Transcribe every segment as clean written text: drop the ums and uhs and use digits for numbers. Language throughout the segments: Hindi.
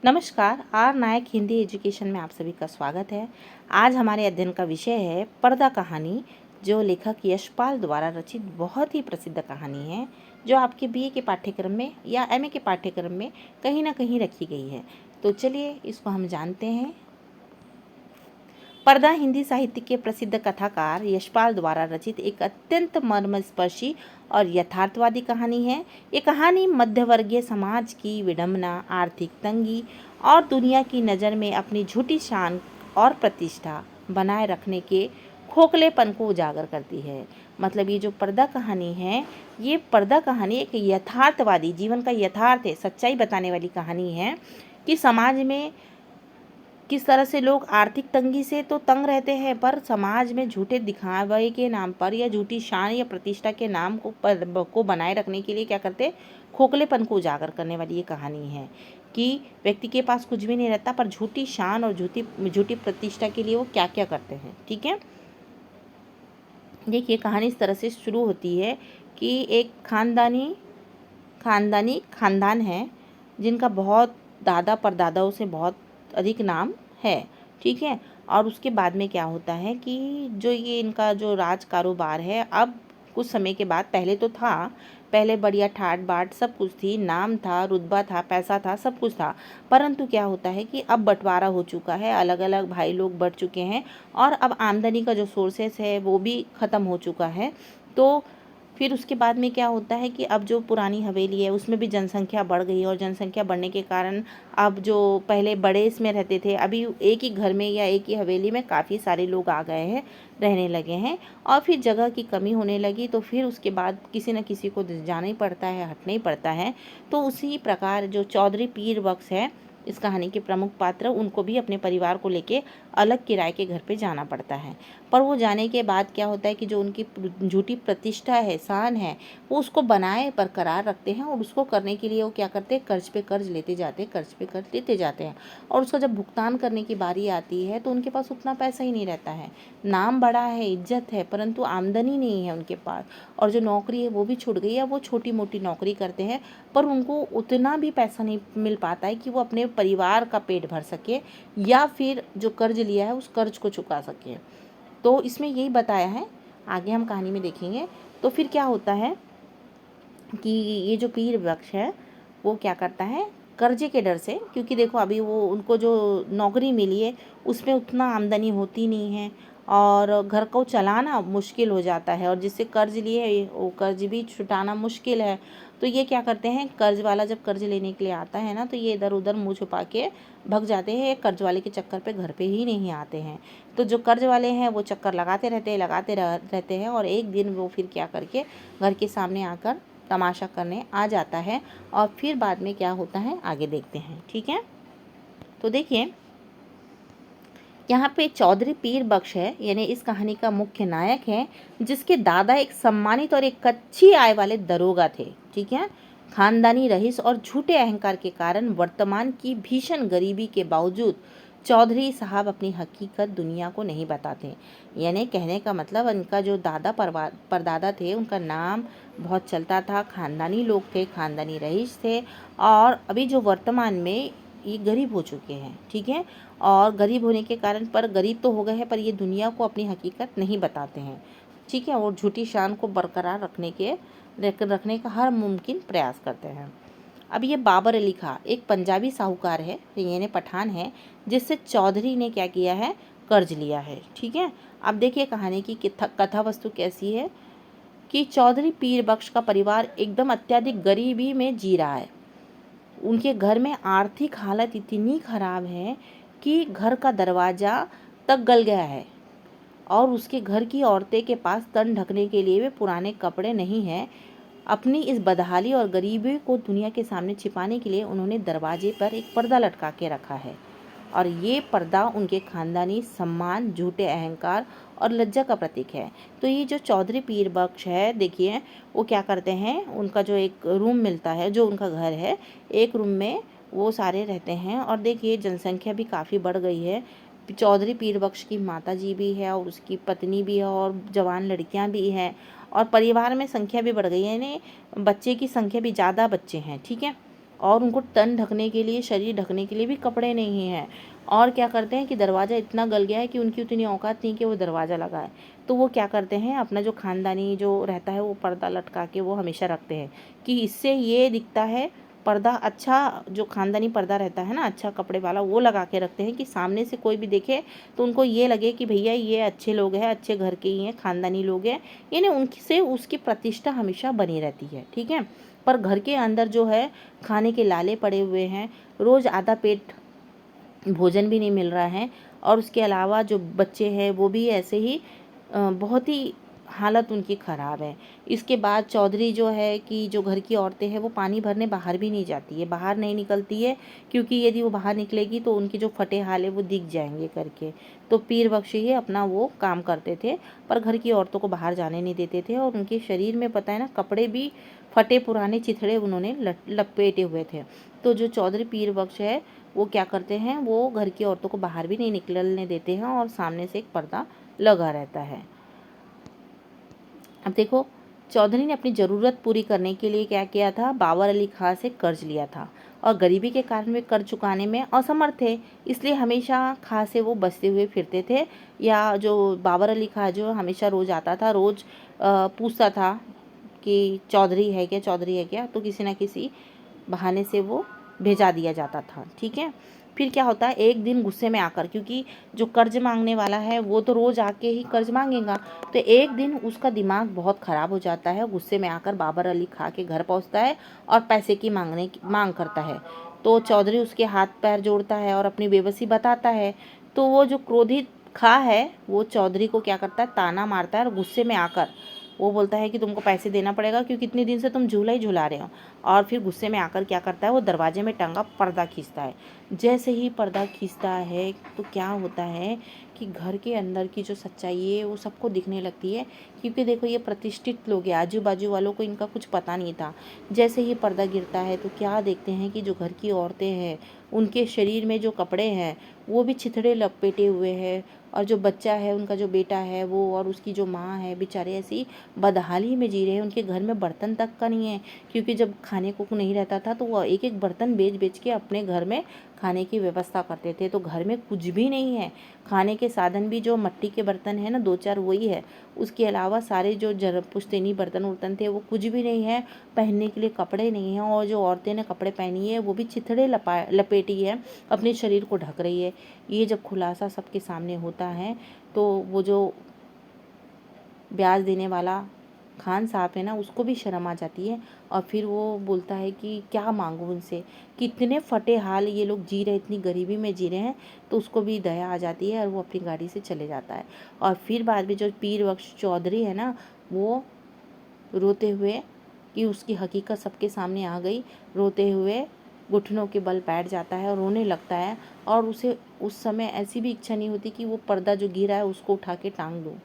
नमस्कार, आर नायक हिंदी एजुकेशन में आप सभी का स्वागत है। आज हमारे अध्ययन का विषय है पर्दा कहानी, जो लेखक यशपाल द्वारा रचित बहुत ही प्रसिद्ध कहानी है, जो आपके बीए के पाठ्यक्रम में या एमए के पाठ्यक्रम में कहीं ना कहीं रखी गई है। तो चलिए इसको हम जानते हैं। पर्दा हिंदी साहित्य के प्रसिद्ध कथाकार यशपाल द्वारा रचित एक अत्यंत मर्मस्पर्शी और यथार्थवादी कहानी है। ये कहानी मध्यवर्गीय समाज की विडंबना, आर्थिक तंगी और दुनिया की नज़र में अपनी झूठी शान और प्रतिष्ठा बनाए रखने के खोखलेपन को उजागर करती है। मतलब ये जो पर्दा कहानी है, ये पर्दा कहानी एक यथार्थवादी, जीवन का यथार्थ है, सच्चाई बताने वाली कहानी है कि समाज में किस तरह से लोग आर्थिक तंगी से तो तंग रहते हैं, पर समाज में झूठे दिखावे के नाम पर या झूठी शान या प्रतिष्ठा के नाम को बनाए रखने के लिए क्या करते, खोखलेपन को उजागर करने वाली ये कहानी है कि व्यक्ति के पास कुछ भी नहीं रहता, पर झूठी शान और झूठी प्रतिष्ठा के लिए वो क्या क्या करते हैं। ठीक है, देखिए कहानी इस तरह से शुरू होती है कि एक खानदान है जिनका बहुत दादा परदादाओं से बहुत अधिक नाम है। ठीक है, और उसके बाद में क्या होता है कि जो ये इनका जो राज कारोबार है, अब कुछ समय के बाद, पहले तो था, पहले बढ़िया ठाट बाट सब कुछ थी, नाम था, रुतबा था, पैसा था, सब कुछ था। परंतु क्या होता है कि अब बंटवारा हो चुका है, अलग अलग भाई लोग बढ़ चुके हैं और अब आमदनी का जो सोर्सेस है वो भी ख़त्म हो चुका है। तो फिर उसके बाद में क्या होता है कि अब जो पुरानी हवेली है उसमें भी जनसंख्या बढ़ गई, और जनसंख्या बढ़ने के कारण अब जो पहले बड़े इसमें रहते थे, अभी एक ही घर में या एक ही हवेली में काफ़ी सारे लोग आ गए हैं, रहने लगे हैं, और फिर जगह की कमी होने लगी। तो फिर उसके बाद किसी न किसी को जाना ही पड़ता है, हटना ही पड़ता है। तो उसी प्रकार जो चौधरी पीर बख्श है, इस कहानी के प्रमुख पात्र, उनको भी अपने परिवार को लेके अलग किराए के घर पे जाना पड़ता है। पर वो जाने के बाद क्या होता है कि जो उनकी झूठी प्रतिष्ठा है, शान है, वो उसको बनाए बरकरार रखते हैं, और उसको करने के लिए वो क्या करते हैं, कर्ज पे कर्ज लेते जाते हैं, कर्ज पे कर्ज लेते जाते हैं। और उसका जब भुगतान करने की बारी आती है तो उनके पास उतना पैसा ही नहीं रहता है। नाम बड़ा है, इज्जत है, परंतु आमदनी नहीं है उनके पास, और जो नौकरी है वो भी छूट गई है। वो छोटी मोटी नौकरी करते हैं, पर उनको उतना भी पैसा नहीं मिल पाता है कि वो अपने परिवार का पेट भर सके या फिर जो कर्ज लिया है उस कर्ज को चुका सके। तो इसमें यही बताया है, आगे हम कहानी में देखेंगे। तो फिर क्या होता है कि ये जो पीर बख्श है वो क्या करता है, कर्जे के डर से, क्योंकि देखो अभी वो उनको जो नौकरी मिली है उसमें उतना आमदनी होती नहीं है और घर को चलाना मुश्किल हो जाता है, और जिससे कर्ज लिए है वो कर्ज भी छुटाना मुश्किल है। तो ये क्या करते हैं, कर्ज वाला जब कर्ज लेने के लिए आता है ना, तो ये इधर उधर मुँह छुपा के भग जाते हैं, ये कर्ज वाले के चक्कर पे घर पे ही नहीं आते हैं। तो जो कर्ज वाले हैं वो चक्कर लगाते रहते हैं, और एक दिन वो फिर क्या करके घर के सामने आकर तमाशा करने आ जाता है। और फिर बाद में क्या होता है आगे देखते हैं। ठीक है, तो देखिए यहाँ पे चौधरी पीर बख्श है, यानी इस कहानी का मुख्य नायक है, जिसके दादा एक सम्मानित और एक अच्छी आय वाले दरोगा थे। ठीक है, खानदानी रईस और झूठे अहंकार के कारण वर्तमान की भीषण गरीबी के बावजूद चौधरी साहब अपनी हकीकत दुनिया को नहीं बताते। यानी कहने का मतलब, इनका जो दादा परदादा थे, उनका नाम बहुत चलता था, खानदानी लोग थे, खानदानी रईस थे, और अभी जो वर्तमान में ये गरीब हो चुके हैं। ठीक है, और गरीब होने के कारण, पर गरीब तो हो गए हैं, पर ये दुनिया को अपनी हकीकत नहीं बताते हैं। ठीक है, और झूठी शान को बरकरार रखने का हर मुमकिन प्रयास करते हैं। अब ये बाबर अली खां एक पंजाबी साहूकार है, यानी पठान है, जिससे चौधरी ने क्या किया है, कर्ज लिया है। ठीक है, अब देखिए कहानी की कथा वस्तु कैसी है कि चौधरी पीर बख्श का परिवार एकदम अत्यधिक गरीबी में जी रहा है। उनके घर में आर्थिक हालत इतनी खराब है कि घर का दरवाज़ा तक गल गया है, और उसके घर की औरतें के पास तन ढकने के लिए भी पुराने कपड़े नहीं हैं। अपनी इस बदहाली और गरीबी को दुनिया के सामने छिपाने के लिए उन्होंने दरवाजे पर एक पर्दा लटका के रखा है, और ये पर्दा उनके खानदानी सम्मान, झूठे अहंकार और लज्जा का प्रतीक है। तो ये जो चौधरी पीर बख्श है, देखिए वो क्या करते हैं, उनका जो एक रूम मिलता है, जो उनका घर है, एक रूम में वो सारे रहते हैं। और देखिए जनसंख्या भी काफ़ी बढ़ गई है। चौधरी पीर बख्श की माता जी भी है, और उसकी पत्नी भी है, और जवान लड़कियां भी हैं, और परिवार में संख्या भी बढ़ गई है, यानी बच्चे की संख्या भी, ज़्यादा बच्चे हैं। ठीक है, और उनको तन ढकने के लिए, शरीर ढकने के लिए भी कपड़े नहीं हैं। और क्या करते हैं कि दरवाज़ा इतना गल गया है कि उनकी उतनी औकात नहीं कि वो दरवाज़ा लगाए। तो वो क्या करते हैं, अपना जो ख़ानदानी जो रहता है वो पर्दा लटका के वो हमेशा रखते हैं कि इससे ये दिखता है पर्दा अच्छा, जो ख़ानदानी पर्दा रहता है ना अच्छा कपड़े वाला, वो लगा के रखते हैं कि सामने से कोई भी देखे तो उनको ये लगे कि भैया ये अच्छे लोग हैं, अच्छे घर के ही हैं, ख़ानदानी लोग हैं, यानी उनसे उसकी प्रतिष्ठा हमेशा बनी रहती है। ठीक है। पर घर के अंदर जो है खाने के लाले पड़े हुए हैं, रोज़ आधा पेट भोजन भी नहीं मिल रहा है, और उसके अलावा जो बच्चे हैं वो भी ऐसे ही बहुत ही हालत उनकी ख़राब है। इसके बाद चौधरी जो है कि जो घर की औरतें हैं वो पानी भरने बाहर भी नहीं जाती है, बाहर नहीं निकलती है, क्योंकि यदि वो बाहर निकलेगी तो उनके जो फटे हाल है वो दिख जाएंगे करके। तो पीर बख्श ही अपना वो काम करते थे, पर घर की औरतों को बाहर जाने नहीं देते थे, और उनके शरीर में पता है ना कपड़े भी फटे पुराने चिथड़े उन्होंने लपेटे हुए थे। तो जो चौधरी पीर बख्श है वो क्या करते हैं, वो घर की औरतों को बाहर भी नहीं निकलने देते हैं, और सामने से एक पर्दा लगा रहता है। अब देखो, चौधरी ने अपनी ज़रूरत पूरी करने के लिए क्या किया था, बाबर अली खां से कर्ज लिया था, और गरीबी के कारण वे कर्ज चुकाने में असमर्थ थे, इसलिए हमेशा खां से वो बचते हुए फिरते थे। या जो बाबर अली खां जो हमेशा रोज़ आता था, रोज़ पूछता था कि चौधरी है क्या, चौधरी है क्या, तो किसी न किसी बहाने से वो भेजा दिया जाता था। ठीक है। फिर क्या होता है, एक दिन गुस्से में आकर, क्योंकि जो कर्ज मांगने वाला है वो तो रोज़ आके ही कर्ज मांगेगा, तो एक दिन उसका दिमाग बहुत ख़राब हो जाता है, गुस्से में आकर बाबर अली खां के घर पहुंचता है और पैसे की मांग करता है। तो चौधरी उसके हाथ पैर जोड़ता है और अपनी बेबसी बताता है। तो वो जो क्रोधित खां है वो चौधरी को क्या करता है, ताना मारता है, और गुस्से में आकर वो बोलता है कि तुमको पैसे देना पड़ेगा, क्योंकि इतने दिन से तुम झूला ही झुला रहे हो। और फिर गुस्से में आकर क्या करता है, वो दरवाजे में टंगा पर्दा खींचता है। जैसे ही पर्दा खींचता है तो क्या होता है कि घर के अंदर की जो सच्चाई है वो सबको दिखने लगती है, क्योंकि देखो ये प्रतिष्ठित लोग हैं, आजू बाजू वालों को इनका कुछ पता नहीं था। जैसे ही पर्दा गिरता है तो क्या देखते हैं कि जो घर की औरतें हैं उनके शरीर में जो कपड़े हैं वो भी छिथड़े लपेटे हुए हैं, और जो बच्चा है, उनका जो बेटा है वो, और उसकी जो माँ है, बेचारे ऐसी बदहाली में जी रहे हैं। उनके घर में बर्तन तक का नहीं है, क्योंकि जब खाने को नहीं रहता था तो वो एक एक बर्तन बेच बेच के अपने घर में खाने की व्यवस्था करते थे। तो घर में कुछ भी नहीं है, खाने के साधन भी जो मट्टी के बर्तन है ना, दो चार वही है, उसके अलावा सारे जो पुश्तैनी बर्तन उर्तन थे वो कुछ भी नहीं है, पहनने के लिए कपड़े नहीं हैं, और जो औरतें ने कपड़े पहनी है वो भी चिथड़े लपेटी है, अपने शरीर को ढक रही है। ये जब खुलासा सबके सामने होता है तो वो जो ब्याज देने वाला खान साहब है ना, उसको भी शर्म आ जाती है, और फिर वो बोलता है कि क्या मांगूं उनसे, कितने फटे हाल ये लोग जी रहे, इतनी गरीबी में जी रहे हैं। तो उसको भी दया आ जाती है और वो अपनी गाड़ी से चले जाता है। और फिर बाद में जो पीर बख्श चौधरी है ना, वो रोते हुए, कि उसकी हकीकत सबके सामने आ गई, रोते हुए घुटनों के बल बैठ जाता है और रोने लगता है, और उसे उस समय ऐसी भी इच्छा नहीं होती कि वो पर्दा जो गिरा है उसको उठा के टांग दूँ,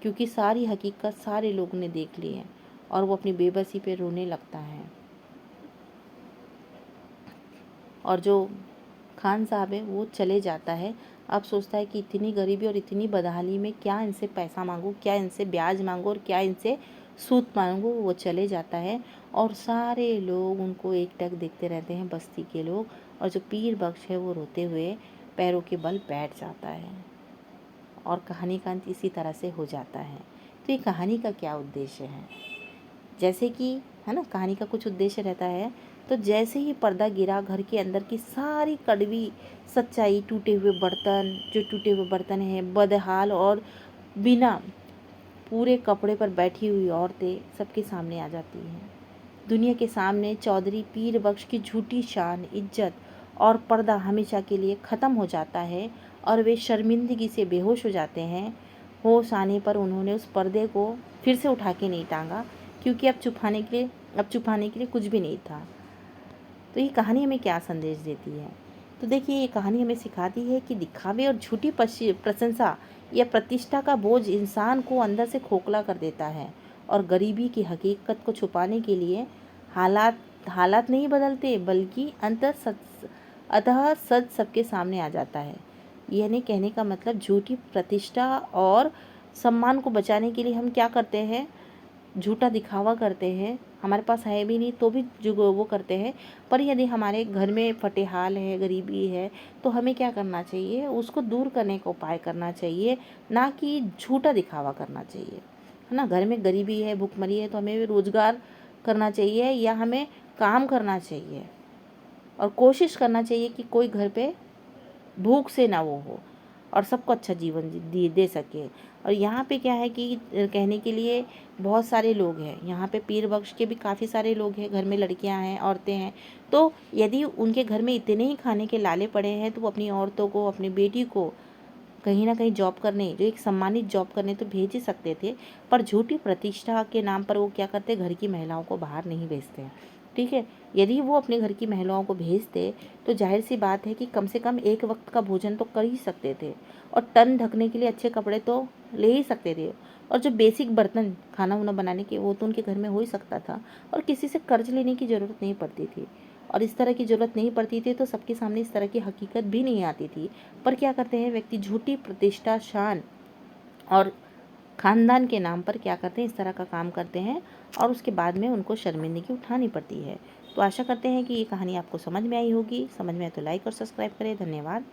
क्योंकि सारी हकीकत सारे लोगों ने देख ली है, और वो अपनी बेबसी पे रोने लगता है। और जो खान साहब है वो चले जाता है। अब सोचता है कि इतनी गरीबी और इतनी बदहाली में क्या इनसे पैसा मांगूं, क्या इनसे ब्याज मांगूं, और क्या इनसे सूद मांगूं। वो चले जाता है और सारे लोग उनको एकटक देखते रहते हैं, बस्ती के लोग, और जो पीर बख्श है वो रोते हुए पैरों के बल बैठ जाता है, और कहानी का अंत इसी तरह से हो जाता है। तो ये कहानी का क्या उद्देश्य है, जैसे कि है ना, कहानी का कुछ उद्देश्य रहता है। तो जैसे ही पर्दा गिरा, घर के अंदर की सारी कड़वी सच्चाई, टूटे हुए बर्तन, जो टूटे हुए बर्तन हैं, बदहाल और बिना पूरे कपड़े पर बैठी हुई औरतें सबके सामने आ जाती हैं। दुनिया के सामने चौधरी पीर बख्श की झूठी शान, इज्जत और पर्दा हमेशा के लिए ख़त्म हो जाता है, और वे शर्मिंदगी से बेहोश हो जाते हैं। होश आने पर उन्होंने उस पर्दे को फिर से उठा के नहीं टांगा, क्योंकि अब छुपाने के लिए कुछ भी नहीं था। तो ये कहानी हमें क्या संदेश देती है? तो देखिए, ये कहानी हमें सिखाती है कि दिखावे और झूठी प्रशंसा या प्रतिष्ठा का बोझ इंसान को अंदर से खोखला कर देता है, और गरीबी की हकीकत को छुपाने के लिए हालात हालात नहीं बदलते, बल्कि अतः सच सबके सामने आ जाता है। यानी कहने का मतलब, झूठी प्रतिष्ठा और सम्मान को बचाने के लिए हम क्या करते हैं, झूठा दिखावा करते हैं, हमारे पास है भी नहीं तो भी जो वो करते हैं। पर यदि हमारे घर में फटेहाल है, गरीबी है, तो हमें क्या करना चाहिए, उसको दूर करने का उपाय करना चाहिए, ना कि झूठा दिखावा करना चाहिए, है ना। घर में गरीबी है, भुखमरी है, तो हमें रोज़गार करना चाहिए या हमें काम करना चाहिए और कोशिश करना चाहिए कि कोई घर पे भूख से ना वो हो और सबको अच्छा जीवन दे सके। और यहाँ पे क्या है कि कहने के लिए बहुत सारे लोग हैं, यहाँ पे पीर बख्श के भी काफ़ी सारे लोग हैं, घर में लड़कियाँ हैं, औरतें हैं। तो यदि उनके घर में इतने ही खाने के लाले पड़े हैं तो वो अपनी औरतों को, अपनी बेटी को कहीं ना कहीं जॉब करने, जो एक सम्मानित जॉब करने तो भेज ही सकते थे, पर झूठी प्रतिष्ठा के नाम पर वो क्या करते, घर की महिलाओं को बाहर नहीं भेजते हैं। ठीक है, यदि वो अपने घर की महिलाओं को भेजते तो जाहिर सी बात है कि कम से कम एक वक्त का भोजन तो कर ही सकते थे और तन ढकने के लिए अच्छे कपड़े तो ले ही सकते थे। और जो बेसिक बर्तन खाना वाना बनाने के, वो तो उनके घर में हो ही सकता था और किसी से कर्ज लेने की ज़रूरत नहीं पड़ती थी। और इस तरह की ज़रूरत नहीं पड़ती थी तो सबके सामने इस तरह की हकीकत भी नहीं आती थी। पर क्या करते हैं व्यक्ति, झूठी प्रतिष्ठा, शान और खानदान के नाम पर क्या करते हैं, इस तरह का काम करते हैं और उसके बाद में उनको शर्मिंदगी उठानी पड़ती है। तो आशा करते हैं कि ये कहानी आपको समझ में आई होगी। समझ में आए तो लाइक और सब्सक्राइब करें। धन्यवाद।